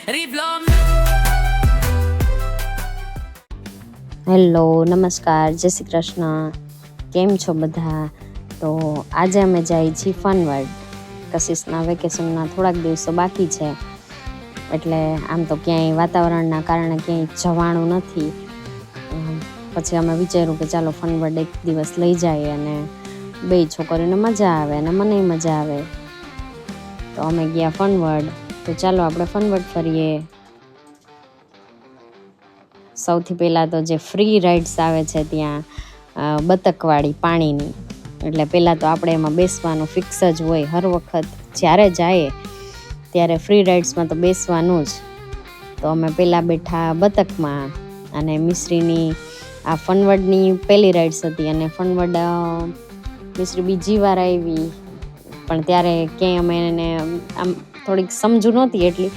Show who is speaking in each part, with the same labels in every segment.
Speaker 1: Hello, નમસ્કાર, જય શ્રી કૃષ્ણ. કેમ છો બધા? તો આજે અમે જઈએ છીએ ફનવર્લ્ડ. કશિશના વેકેશનના થોડાક દિવસો બાકી છે, એટલે આમ તો ક્યાંય વાતાવરણના કારણે ક્યાંય જવાનું નથી. પછી અમે વિચાર્યું કે ચાલો ફનવર્લ્ડ એક દિવસ લઈ જઈએ અને બે છોકરીઓને મજા આવે અને મને મજા આવે. તો અમે ગયા ફનવર્લ્ડ. તો ચાલો આપણે ફનવર્લ્ડ ફરીએ. સૌથી પહેલાં તો જે ફ્રી રાઇડ્સ આવે છે ત્યાં બતકવાળી પાણીની, એટલે પહેલાં તો આપણે એમાં બેસવાનું ફિક્સ જ હોય. હર વખત જ્યારે જઈએ ત્યારે ફ્રી રાઇડ્સમાં તો બેસવાનું જ. તો અમે પહેલાં બેઠા બતકમાં, અને મિશ્રીની આ ફનવર્લ્ડની પહેલી રાઇડ્સ હતી, અને ફનવર્લ્ડ મિશ્રી બીજી વાર આવી. પણ ત્યારે ક્યાંય અમે એને આમ થોડીક સમજુ નહોતી એટલી.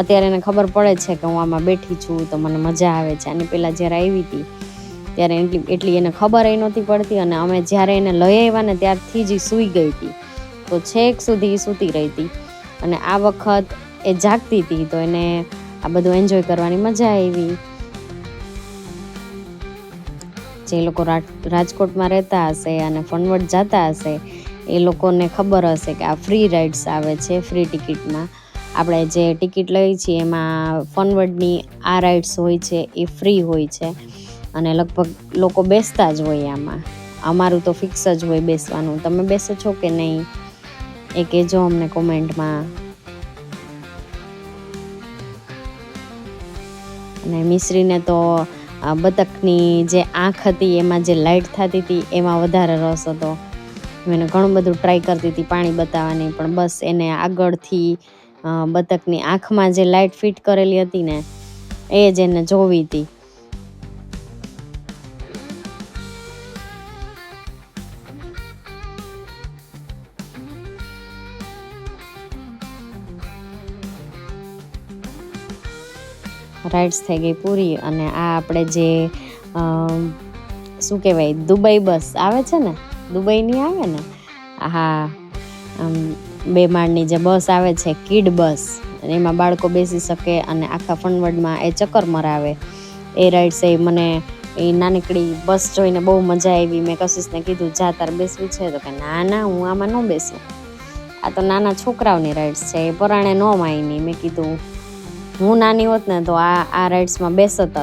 Speaker 1: અત્યારે એને ખબર પડે છે કે હું આમાં બેઠી છું તો મને મજા આવે છે. આની પહેલાં જ્યારે આવી હતી ત્યારે એટલી એને ખબર એ નહોતી પડતી, અને અમે જ્યારે એને લઈ આવ્યા ને ત્યારથી જ સૂઈ ગઈ હતી. તો છેક સુધી સૂતી રહી હતી, અને આ વખત એ જાગતી હતી તો એને આ બધું એન્જોય કરવાની મજા આવી. જે લોકો રાજકોટમાં રહેતા હશે અને ફનવર્લ્ડ જતા હશે એ લોકોને ખબર હશે કે આ ફ્રી રાઇડ્સ આવે છે. ફ્રી ટિકિટમાં આપણે જે ટિકિટ લઈએ છીએ એમાં ફનવર્લ્ડની આ રાઇડ્સ હોય છે એ ફ્રી હોય છે, અને લગભગ લોકો બેસતા જ હોય આમાં. અમારું તો ફિક્સ જ હોય બેસવાનું. તમે બેસો છો કે નહીં એ કહેજો અમને કોમેન્ટમાં. અને મિશ્રીને તો બતકની જે આંખ હતી એમાં જે લાઇટ થતી હતી એમાં વધારે રસ હતો. એને ઘણું બધું ટ્રાય કરતી હતી પાણી બતાવવાની, પણ બસ એને આગળથી બતકની આંખમાં જે લાઇટ ફિટ કરેલી હતી ને એ જ એને જોવી હતી. રાઇડ્સ થઈ ગઈ પૂરી, અને આ આપણે જે શું કહેવાય દુબઈ બસ આવે છે ને, દુબઈની આવે ને, હા, 2 માળની જે બસ આવે છે કિડ બસ, અને એમાં બાળકો બેસી શકે અને આખા ફનવર્લ્ડમાં એ ચક્કર મરાવે. એ રાઇડ્સ મને એ નાનકડી બસ જોઈને બહુ મજા આવી. મેં કશિશને કીધું જા તાર બેસવું છે? તો કે ના ના હું આમાં ન બેસું, આ તો નાના છોકરાઓની રાઇડ્સ છે, એ પરાણે ન માયની. મેં કીધું હું નાની હોત ને તો આ રાઇડ્સમાં બેસત જ.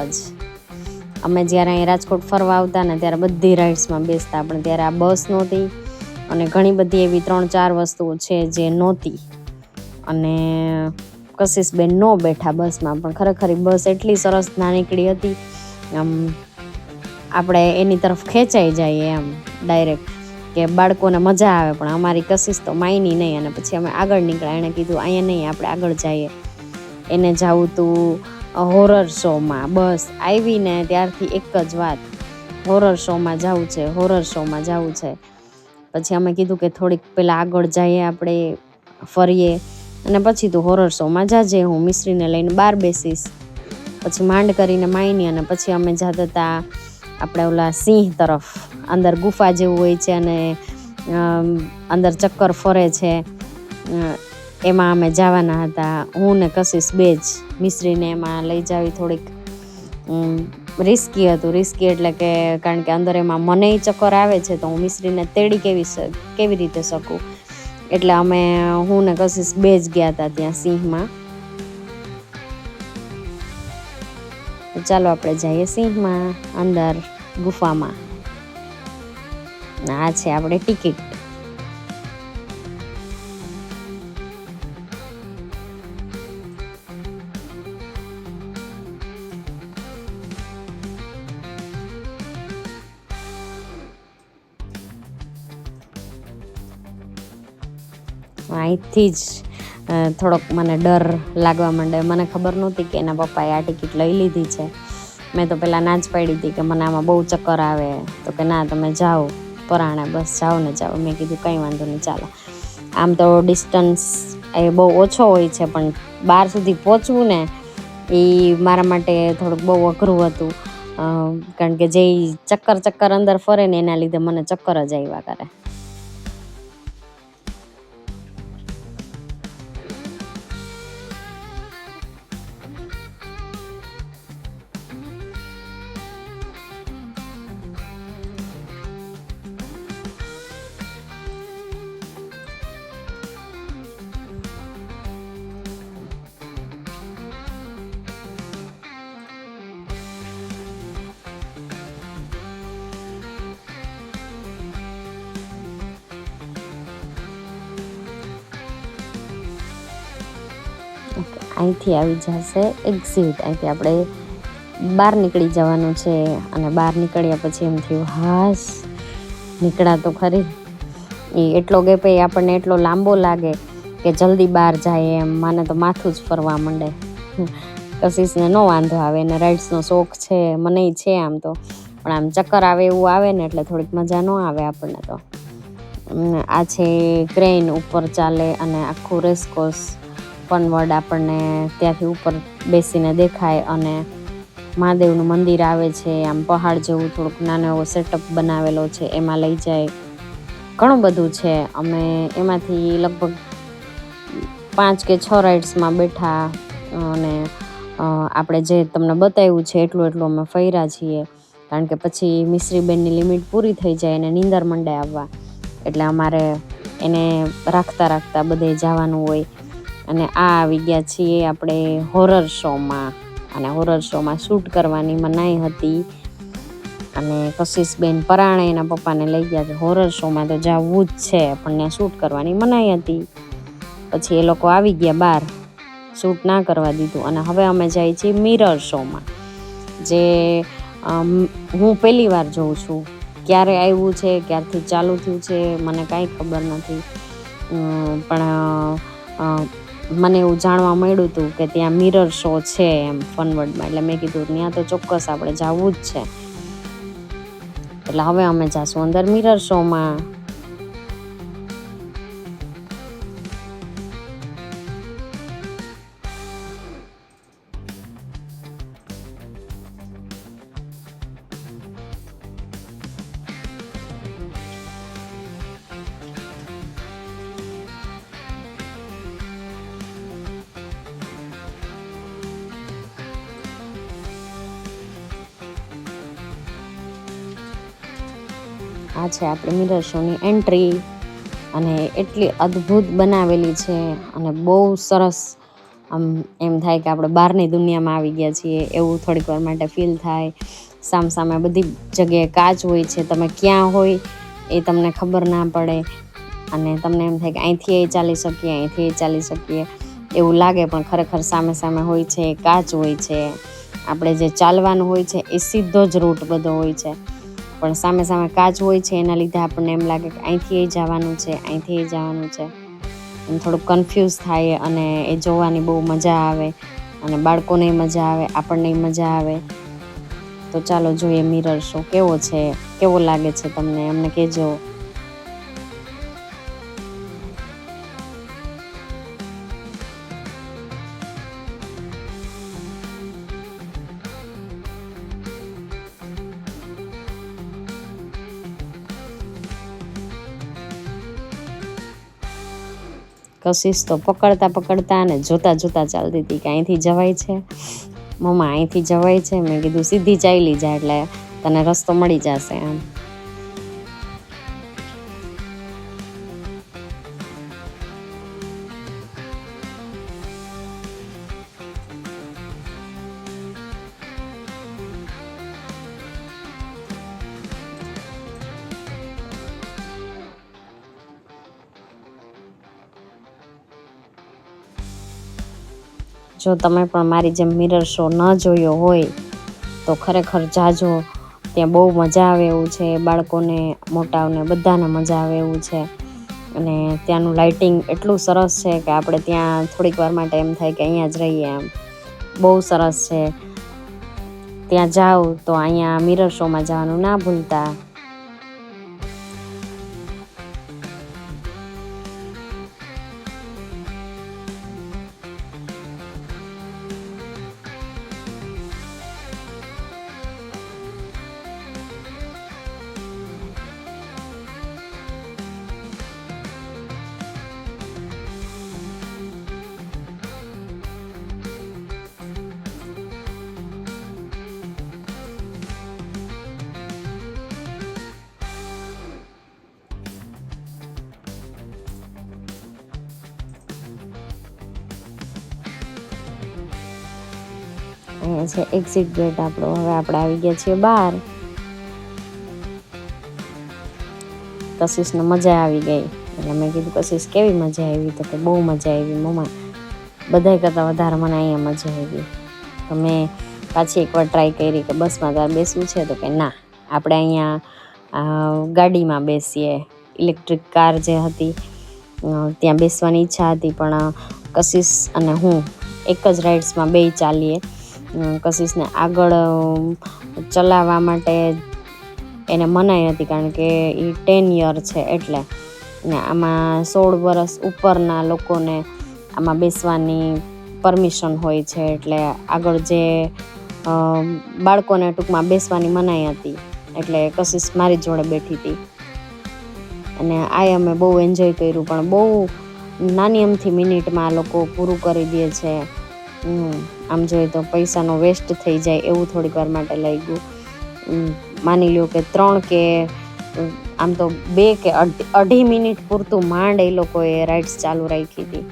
Speaker 1: અમે જ્યારે અહીં રાજકોટ ફરવા આવતા ને ત્યારે બધી રાઇડ્સમાં બેસતા, પણ ત્યારે આ બસ નહોતી, અને ઘણી બધી એવી 3-4 વસ્તુઓ છે જે નહોતી, અને કશિશબેન ન બેઠા બસમાં. પણ ખરેખર બસ એટલી સરસ નાનકડી હતી, આમ આપણે એની તરફ ખેંચાઈ જઈએ એમ ડાયરેક્ટ, કે બાળકોને મજા આવે. પણ અમારી કશિશ તો માયની નહીં, અને પછી અમે આગળ નીકળ્યા. એણે કીધું અહીંયા નહીં, આપણે આગળ જઈએ. એને જવું તું હોરર શોમાં. બસ આવીને ત્યારથી એક જ વાત, હોરર શોમાં જવું છે, હોરર શોમાં જવું છે. પછી અમે કીધું કે થોડીક પહેલાં આગળ જઈએ, આપણે ફરીએ, અને પછી તું હોરર શોમાં જાજે, હું મિશ્રીને લઈને બહાર બેસીશ. પછી માંડ કરીને માયની, અને પછી અમે જતા હતા આપણે ઓલા સિંહ તરફ. અંદર ગુફા જેવું હોય છે અને અંદર ચક્કર ફરે છે, એમાં અમે જવાના હતા. હું ને કશિશ બે જ. મિશ્રીને એમાં લઈ જાવી થોડીક રિસ્કી હતું. રિસ્કી એટલે કે કારણ કે અંદર એમાં મને ચક્કર આવે છે, તો હું મિશ્રીને તેડી કેવી રીતે શકું, એટલે અમે હું ને કશિશ બે જ ગયા હતા ત્યાં સિંહમાં. ચાલો આપણે જઈએ સિંહમાં, અંદર ગુફામાં. આ છે આપણે ટિકિટ. અહીંથી જ થોડોક મને ડર લાગવા માંડે. મને ખબર નહોતી કે એના પપ્પાએ આ ટિકિટ લઈ લીધી છે. મેં તો પહેલાં ના જ પાડી હતી કે મને આમાં બહુ ચક્કર આવે. તો કે ના તમે જાઓ પરાણે, બસ જાઓ ને જાઓ. મેં કીધું કંઈ વાંધો નહીં ચાલો. આમ તો ડિસ્ટન્સ એ બહુ ઓછો હોય છે, પણ બહાર સુધી પહોંચવું ને એ મારા માટે થોડુંક બહુ અઘરું હતું, કારણ કે જે ચક્કર અંદર ફરે ને એના લીધે મને ચક્કર જ આવ્યા કરે. ઓકે, અહીંથી આવી જશે એક્ઝિટ. અહીંથી આપણે બહાર નીકળી જવાનું છે. અને બહાર નીકળ્યા પછી એમ થયું હાશ નીકળ્યા તો ખરી. એ એટલો ગેપ એ આપણને એટલો લાંબો લાગે કે જલ્દી બહાર જાય એમ. મને તો માથું જ ફરવા માંડે. કશિશને નો વાંધો આવે, એને રાઇડ્સનો શોખ છે, મને છે આમ તો, પણ આમ ચક્કર આવે એવું આવે ને એટલે થોડીક મજા ન આવે આપણને તો. આ છે ક્રેન ઉપર ચાલે અને આખું રેસકોર્સ ફનવર્લ્ડ આપણને ત્યાંથી ઉપર બેસીને દેખાય. અને મહાદેવનું મંદિર આવે છે, આમ પહાડ જેવું થોડુંક નાનો એવો સેટઅપ બનાવેલો છે, એમાં લઈ જાય. ઘણું બધું છે. અમે એમાંથી લગભગ 5 કે 6 રાઇડ્સમાં બેઠા અને આપણે જે તમને બતાવ્યું છે એટલું અમે ફર્યા છીએ. કારણ કે પછી મિશ્રીબેનની લિમિટ પૂરી થઈ જાય અને નીંદર મંડે આવવા, એટલે અમારે એને રાખતા બધે જવાનું હોય. અને આ આવી ગયા છીએ આપણે હોરર શોમાં. અને હોરર શોમાં શૂટ કરવાની મનાઈ હતી. અને કશિશબેન પરાણે એના પપ્પાને લઈ ગયા કે હોરર શોમાં તો જવું જ છે, પણ ત્યાં શૂટ કરવાની મનાઈ હતી. પછી એ લોકો આવી ગયા બહાર, શૂટ ના કરવા દીધું. અને હવે અમે જઈએ છીએ મિરર શોમાં, જે હું પહેલી વાર જોઉં છું. ક્યારે આવ્યું છે, ક્યારથી ચાલુ થયું છે, મને કાંઈ ખબર નથી. પણ મને એવું જાણવા મળ્યું હતું કે ત્યાં મિરર શો છે એમ ફનવર્લ્ડમાં. એટલે મેં કીધું ત્યાં તો ચોક્કસ આપણે જવું જ છે. એટલે હવે અમે જાશું અંદર મિરર શોમાં. આ છે આપણી મિરર શોની એન્ટ્રી. અને એટલી અદ્ભુત બનાવેલી છે અને બહુ સરસ. આમ એમ થાય કે આપણે બહારની દુનિયામાં આવી ગયા છીએ એવું થોડીક વાર માટે ફીલ થાય. સામે બધી જગ્યાએ કાચ હોય છે, તમે ક્યાં હોય એ તમને ખબર ના પડે. અને તમને એમ થાય કે અહીંથી એ ચાલી શકીએ, અહીંથી એ ચાલી શકીએ એવું લાગે, પણ ખરેખર સામે હોય છે, કાચ હોય છે. આપણે જે ચાલવાનું હોય છે એ સીધો જ રૂટ બધો હોય છે, પણ સામે કાચ હોય છે. એના લીધે આપણને એમ લાગે કે અહીંથી એ જવાનું છે, અહીંથી એ જવાનું છે. એમ થોડુંક કન્ફ્યુઝ થાય. અને એ જોવાની બહુ મજા આવે. અને બાળકોને મજા આવે, આપણને મજા આવે. તો ચાલો જોઈએ મિરર શો કેવો છે, કેવો લાગે છે તમને, અમને કહેજો. કશિશ તો પકડતા અને જોતા ચાલતી હતી કે અહીંથી જવાય છે મમ્મા, અહીંથી જવાય છે. મેં કીધું સીધી ચાલી જાય એટલે તને રસ્તો મળી જશે એમ. જો તમે પણ મારી જેમ મિરર શો ન જોયો હોય તો ખરેખર જાજો. ત્યાં બહુ મજા આવે એવું છે, બાળકોને મોટાઓને બધાને મજા આવે એવું છે. અને ત્યાંનું લાઇટિંગ એટલું સરસ છે કે આપણે ત્યાં થોડીક વાર માટે એમ થાય કે અહીંયા જ રહીએ એમ. બહુ સરસ છે. ત્યાં જાઓ તો અહીંયા મિરર શોમાં જવાનું ના ભૂલતા. અહીંયા છે એક્ઝિટ ગેટ આપણો. હવે આપણે આવી ગયા છીએ બહાર. કશિશને મજા આવી ગઈ એટલે મેં કીધું કશિશ કેવી મજા આવી? તો કે બહુ મજા આવી મમ્મા. બધાય કરતાં વધારે મને અહીંયા મજા આવી. તો મેં પાછી એકવાર ટ્રાય કરી કે બસમાં તારે બેસવું છે, તો કે ના, આપણે અહીંયા ગાડીમાં બેસીએ. ઇલેક્ટ્રિક કાર જે હતી ત્યાં બેસવાની ઈચ્છા હતી, પણ કશિશ અને હું એક જ રાઇડ્સમાં બેય ચાલીએ. કશિશને આગળ ચલાવવા માટે એને મનાઈ હતી, કારણ કે એ 10 યર છે એટલે. ને આમાં 16 વર્ષ ઉપરના લોકોને આમાં બેસવાની પરમિશન હોય છે, એટલે આગળ જે બાળકોને ટૂંકમાં બેસવાની મનાઈ હતી, એટલે કશિશ મારી જોડે બેઠી હતી. અને આ અમે બહુ એન્જોય કર્યું, પણ બહુ નાની અમથી મિનિટમાં આ લોકો પૂરું કરી દે છે. આમ જોઈએ તો પૈસાનો વેસ્ટ થઈ જાય એવું થોડીક વાર માટે લાગ્યું. માની લ્યો કે 3 કે આમ તો 2 કે અઢી મિનિટ પૂરતું માંડ એ લોકોએ રાઇડ્સ ચાલુ રાખી હતી.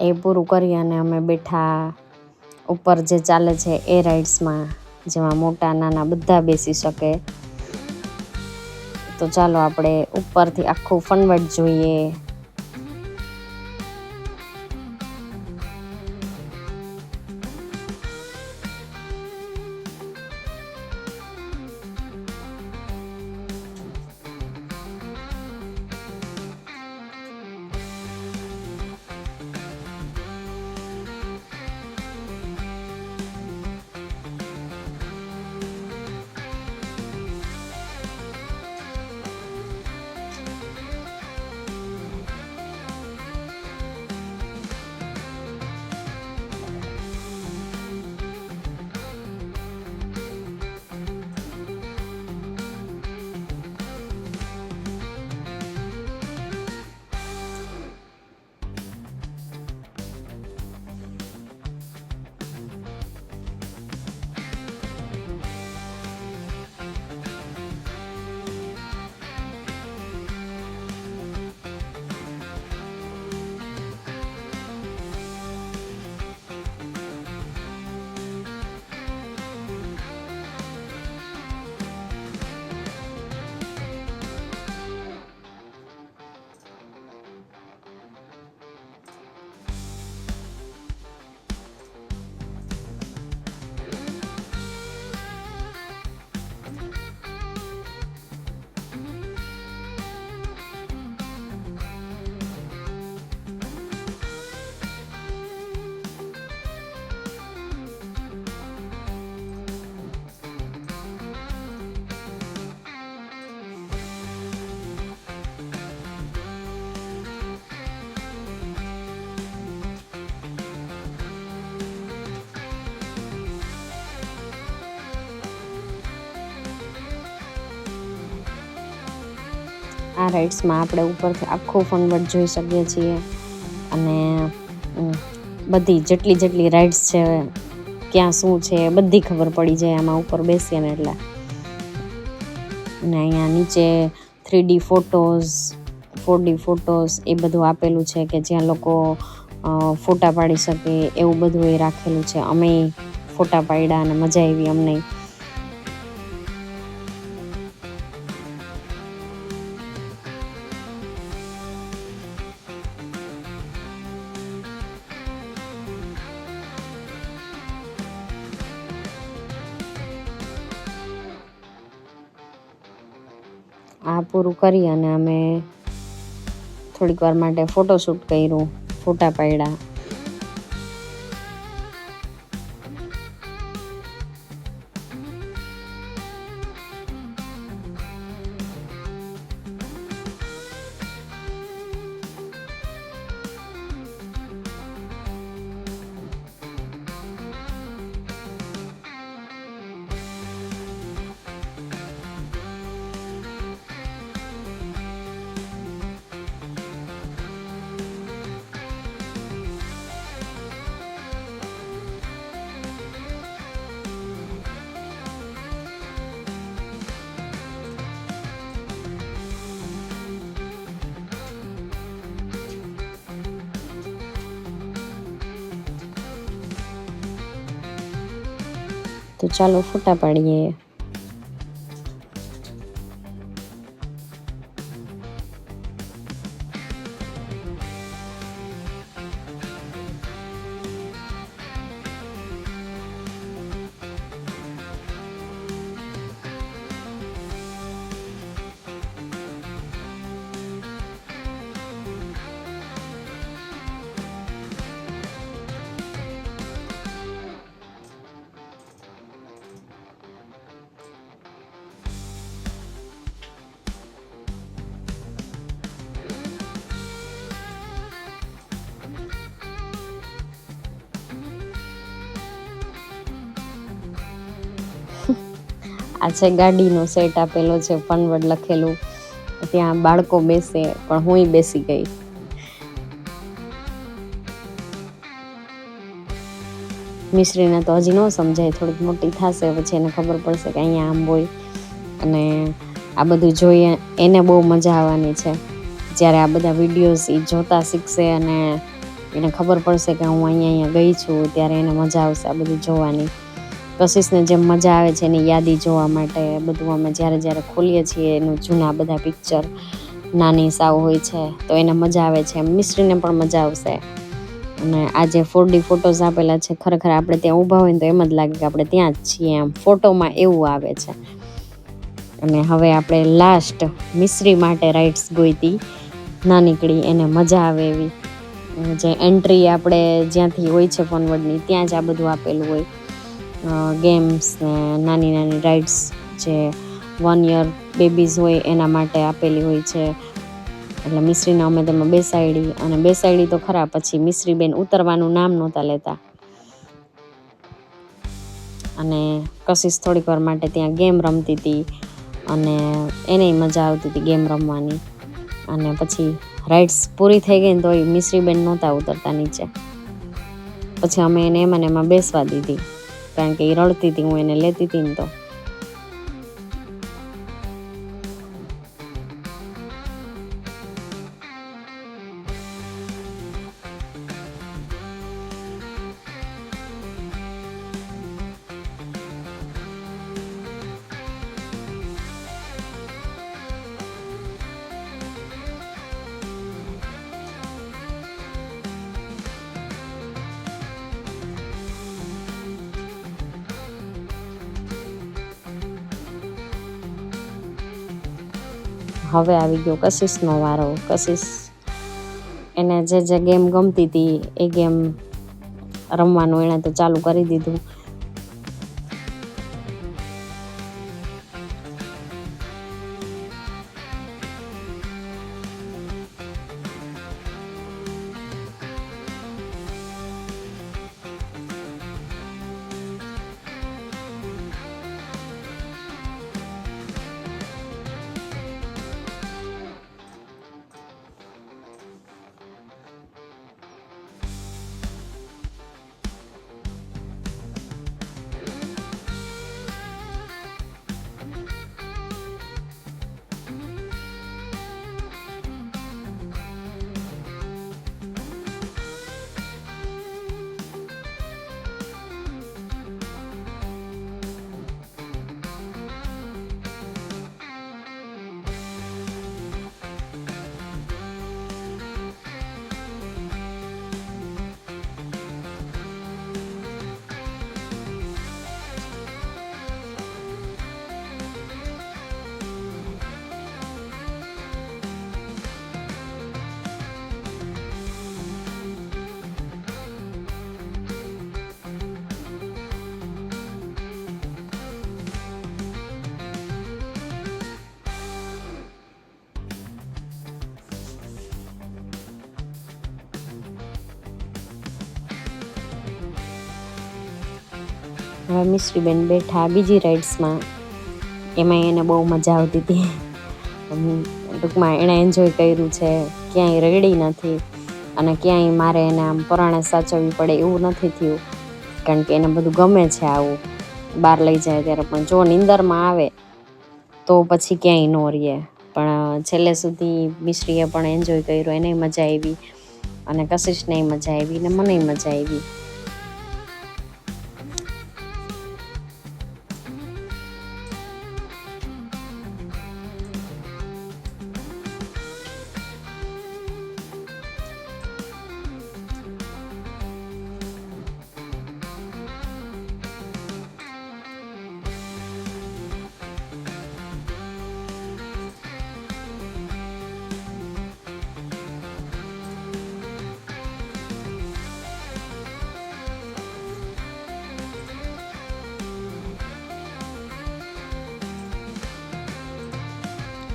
Speaker 1: એ પૂરું કરી અને અમે બેઠા ઉપર જે ચાલે છે એ રાઇડ્સમાં, જેમાં મોટા નાના બધા બેસી શકે. તો ચાલો આપણે ઉપરથી આખું ફનવર્ડ જોઈએ. આ રાઇડ્સમાં આપણે ઉપરથી આખું ફનવર્ડ જોઈ શકીએ છીએ. અને બધી જેટલી રાઇડ્સ છે, ક્યાં શું છે, બધી ખબર પડી જાય આમાં ઉપર બેસીએ ને એટલે. અને અહીંયા નીચે 3D ફોટોઝ, 4D ફોટોઝ એ બધું આપેલું છે, કે જ્યાં લોકો ફોટા પાડી શકે એવું બધું એ રાખેલું છે. અમે ફોટા પાડ્યા અને મજા આવી અમને. આ પૂરું કરી અને અમે થોડીક વાર માટે ફોટોશૂટ કર્યું, ફોટા પાડ્યા. તો ચાલો ફોટા પાડીએ. આ છે ગાડીનો સેટ આપેલો છે, ફનવર્ડ લખેલું. ત્યાં બાળકો બેસે, પણ હુંય બેસી ગઈ. મિશ્રીને તો હજી ન સમજાય, થોડીક મોટી થશે પછી એને ખબર પડશે કે અહીંયા આમ હોય, અને આ બધું જોઈએ એને બહુ મજા આવવાની છે. જ્યારે આ બધા વિડીયોઝ એ જોતા શીખશે અને એને ખબર પડશે કે હું અહીંયા ગઈ છું, ત્યારે એને મજા આવશે આ બધું જોવાની. કશિશને જેમ મજા આવે છે એની યાદી જોવા માટે બધું અમે જ્યારે ખોલીએ છીએ એનું જૂના બધા પિક્ચર, નાની સાવ હોય છે તો એને મજા આવે છે. એમ મિશ્રીને પણ મજા આવશે. અને આ જે 4D ફોટોઝ આપેલા છે, ખરેખર આપણે ત્યાં ઊભા હોય ને તો એમ જ લાગે કે આપણે ત્યાં જ છીએ, એમ ફોટોમાં એવું આવે છે. અને હવે આપણે લાસ્ટ મિશ્રી માટે રાઇડ્સ ગોઈતી નાનીકડી, એને મજા આવે એવી. જે એન્ટ્રી આપણે જ્યાંથી હોય છે ફનવર્ડની, ત્યાં જ આ બધું આપેલું હોય. ગેમ્સ ને નાની નાની રાઇડ્સ જે 1 year બેબીઝ હોય એના માટે આપેલી હોય છે. એટલે મિશ્રીને અમે તેમાં બેસાડી તો ખરા, પછી મિશ્રીબેન ઉતરવાનું નામ નહોતા લેતા. અને કશિશ થોડીક વાર માટે ત્યાં ગેમ રમતી હતી અને એનેય મજા આવતી હતી ગેમ રમવાની. અને પછી રાઇડ્સ પૂરી થઈ ગઈ ને તો મિશ્રીબેન નહોતા ઉતરતા નીચે. પછી અમે એને એમાં બેસવા દીધી, કારણ કે એ રડતી હતી, હું એને લેતી હતી ને તો. હવે આવી ગયો કશિશનો વારો. કશિશ એને જે ગેમ ગમતી હતી એ ગેમ રમવાનું એણે તો ચાલુ કરી દીધું. હવે મિશ્રીબેન બેઠા બીજી રાઇડ્સમાં, એમાં એને બહુ મજા આવતી હતી. ટૂંકમાં એણે એન્જોય કર્યું છે, ક્યાંય રડી નથી અને ક્યાંય મારે એને આમ પરાણે સાચવવી પડે એવું નથી થયું, કારણ કે એને બધું ગમે છે આવું બહાર લઈ જાય ત્યારે. પણ જો નીંદરમાં આવે તો પછી ક્યાંય ન રહીએ. પણ છેલ્લે સુધી મિશ્રીએ પણ એન્જોય કર્યું, એને મજા આવી અને કશિશને મજા આવી ને મને મજા આવી.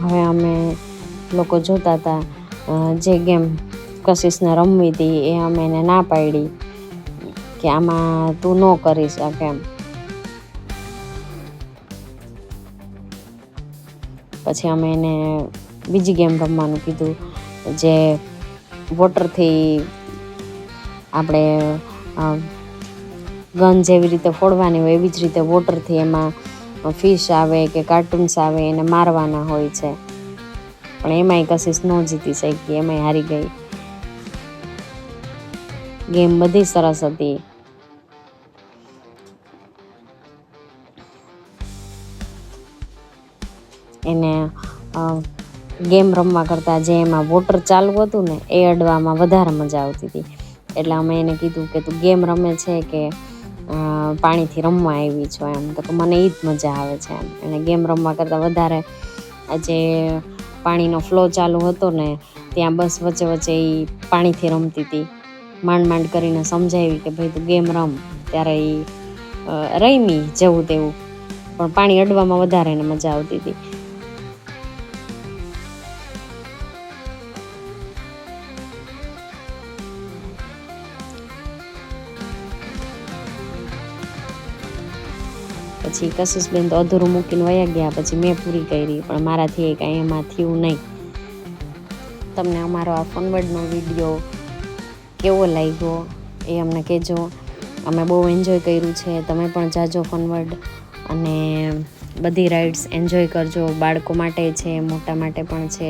Speaker 1: હવે અમે લોકો જોતા હતા જે ગેમ કશિશને રમવી હતી એ અમે એને ના પાડી કે આમાં તું ન કરી શકે એમ. પછી અમે એને બીજી ગેમ રમવાનું કીધું જે વોટરથી આપણે ગન જેવી રીતે ફોડવાની હોય એવી જ રીતે વોટરથી એમાં ફિશ આવે કે કાર્ટૂન્સ આવે એને મારવાના હોય છે. પણ એમાંય કશિશ ન જીતી શકી, એમાંય હારી ગઈ. ગેમ બધી સરસ હતી. એને ગેમ રમવા કરતાં જે એમાં વોટર ચાલુ હતું ને એ અડવામાં વધારે મજા આવતી હતી. એટલે અમે એને કીધું કે તું ગેમ રમે છે કે પાણીથી રમવા આવી છો એમ. તો મને એ જ મજા આવે છે એમ. એને ગેમ રમવા કરતાં વધારે જે પાણીનો ફ્લો ચાલુ હતો ને ત્યાં બસ વચ્ચે વચ્ચે એ પાણીથી રમતી હતી. માંડ માંડ કરીને સમજાવી કે ભાઈ તું ગેમ રમ, ત્યારે એ રમી જેવું તેવું, પણ પાણી અડવામાં વધારે એને મજા આવતી હતી. પછી કશિશબેન તો અધૂરું મૂકીને વયા ગયા. પછી મેં પૂરી કરી, પણ મારાથી કાંઈ એમાં થયું નહીં. તમને અમારો આ ફનવર્ડનો વિડીયો કેવો લાગ્યો એ અમને કહેજો. અમે બહુ એન્જોય કર્યું છે. તમે પણ જાજો ફનવર્ડ અને બધી રાઇડ્સ એન્જોય કરજો. બાળકો માટે છે, મોટા માટે પણ છે.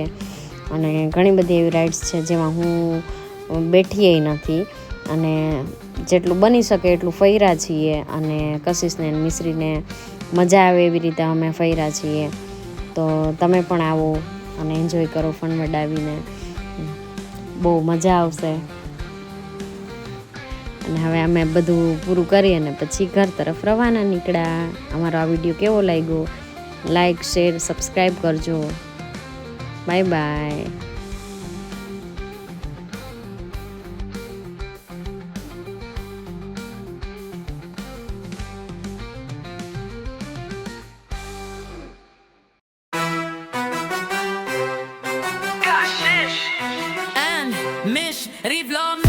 Speaker 1: અને ઘણી બધી એવી રાઇડ્સ છે જેમાં હું બેઠીએ નથી, અને જેટલું બની શકે એટલું ફર્યા છીએ. અને કશિશને મિશ્રીને મજા આવે એવી રીતે અમે ફર્યા છીએ. તો તમે પણ આવો અને એન્જોય કરો ફનવર્ડ આવીને, બહુ મજા આવશે. અને હવે અમે બધું પૂરું કરીએ ને પછી ઘર તરફ રવાના નીકળ્યા. અમારો આ વિડીયો કેવો લાગ્યો? લાઈક, શેર, સબસ્ક્રાઈબ કરજો. Bye bye.
Speaker 2: And Miss Rivlom